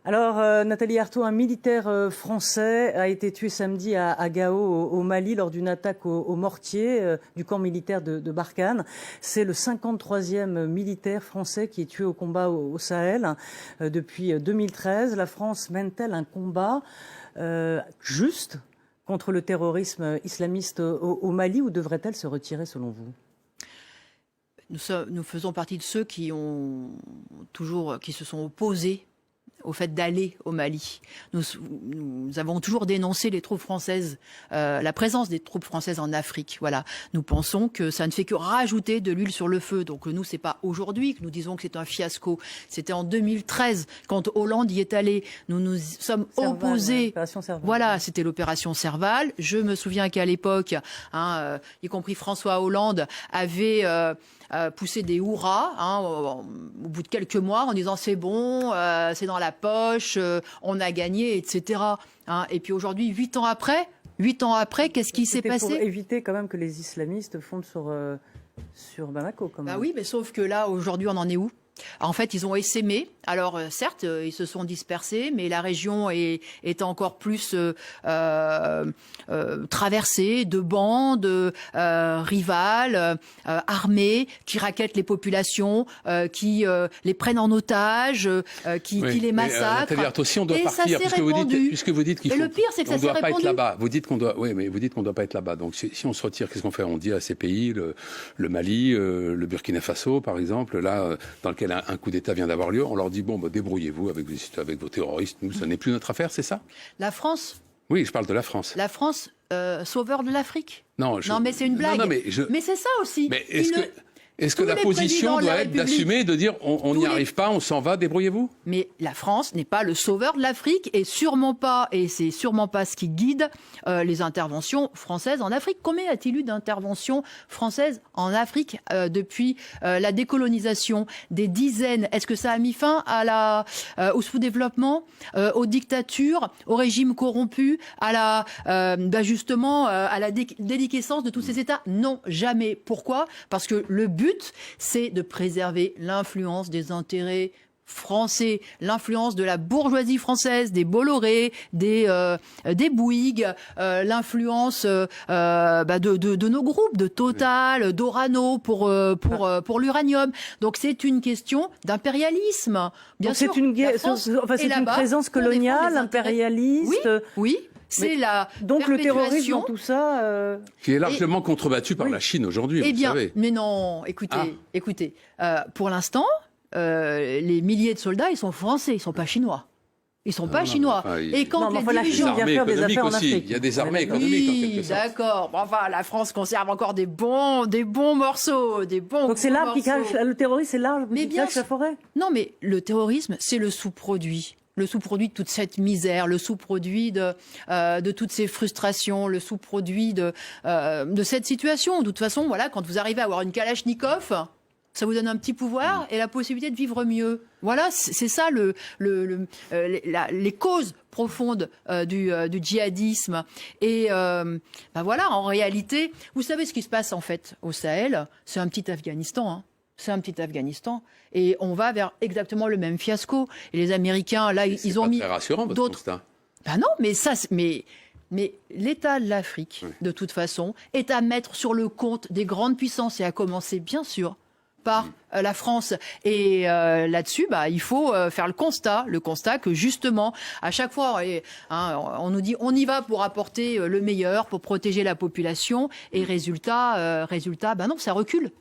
Alors, Nathalie Arthaud, un militaire français a été tué samedi à Gao, au Mali, lors d'une attaque au mortier du camp militaire de Barkhane. C'est le 53e militaire français qui est tué au combat au Sahel depuis 2013. La France mène-t-elle un combat juste contre le terrorisme islamiste au Mali, ou devrait-elle se retirer selon vous ? Nous faisons partie de ceux qui se sont opposés au fait d'aller au Mali. Nous avons toujours dénoncé les troupes françaises, la présence des troupes françaises en Afrique. Voilà. Nous pensons que ça ne fait que rajouter de l'huile sur le feu. Donc nous, c'est pas aujourd'hui que nous disons que c'est un fiasco. C'était en 2013, quand Hollande y est allé. Nous nous sommes opposés. Voilà, c'était l'opération Serval. Je me souviens qu'à l'époque, y compris François Hollande, avait pousser des hurrahs au bout de quelques mois en disant c'est bon, c'est dans la poche, on a gagné, etc. Et puis aujourd'hui, 8 ans après, qu'est-ce qui s'est passé ? Pour éviter quand même que les islamistes fondent sur Bamako. Quand même. Bah oui, mais sauf que là, aujourd'hui, on en est où ? En fait, ils ont essaimé. Alors, certes, ils se sont dispersés, mais la région est encore plus traversée de bandes rivales, armées, qui rackettent les populations, qui les prennent en otage, qui les massacrent. Nathalie, si on doit partir, puisque vous dites qu'il faut, le pire, c'est que ça ne doit pas répandu. être là-bas. Vous dites qu'on doit, mais vous dites qu'on doit pas être là-bas. Donc, si on se retire, qu'est-ce qu'on fait ? On dit à ces pays, le Mali, le Burkina Faso, par exemple, là, dans lequel un coup d'État vient d'avoir lieu, on leur dit débrouillez-vous avec vos terroristes, nous, ça n'est plus notre affaire, c'est ça ? La France ? Oui, je parle de la France. La France, sauveur de l'Afrique ? Non, mais c'est une blague. Mais c'est ça aussi. Mais est-ce que la position doit être d'assumer, de dire on n'y arrive pas, on s'en va, débrouillez-vous ? Mais la France n'est pas le sauveur de l'Afrique et c'est sûrement pas ce qui guide les interventions françaises en Afrique. Combien y a-t-il eu d'interventions françaises en Afrique depuis la décolonisation ? Des dizaines. Est-ce que ça a mis fin au sous-développement, aux dictatures, aux régimes corrompus, à la déliquescence de tous ces États ? Non, jamais. Pourquoi ? Parce que le but, c'est de préserver l'influence des intérêts français, l'influence de la bourgeoisie française, des Bolloré, des Bouygues, l'influence de nos groupes, de Total, d'Orano pour l'uranium. Donc c'est une question d'impérialisme. Bien sûr. C'est une présence coloniale, impérialiste. Oui. C'est donc le terrorisme dans tout ça qui est largement contrebattu par la Chine aujourd'hui, vous savez. Mais non, écoutez, pour l'instant, les milliers de soldats, ils sont français, ils sont pas chinois. Ils sont pas chinois. Et quand les dirigeants viennent faire des affaires en Afrique, il y a des armées économiques en quelque sorte. D'accord. Enfin, la France conserve encore des bons morceaux, des bons. Donc c'est l'arbre qui cache le terrorisme, c'est l'arbre qui cache la forêt. Non, mais le terrorisme, c'est le sous-produit. Le sous-produit de toute cette misère, le sous-produit de toutes ces frustrations, le sous-produit de cette situation. De toute façon, voilà, quand vous arrivez à avoir une Kalachnikov, ça vous donne un petit pouvoir et la possibilité de vivre mieux. Voilà, c'est ça les causes profondes du djihadisme. Et voilà, en réalité, vous savez ce qui se passe en fait au Sahel, c'est un petit Afghanistan. C'est un petit Afghanistan. Et on va vers exactement le même fiasco. Et les Américains, là, ils ont mis. C'est pas très rassurant, votre constat. Non, mais l'État de l'Afrique, de toute façon, est à mettre sur le compte des grandes puissances, et à commencer, bien sûr, par la France. Et là-dessus, il faut faire le constat que justement, à chaque fois, on nous dit on y va pour apporter le meilleur, pour protéger la population, et résultat, non, ça recule.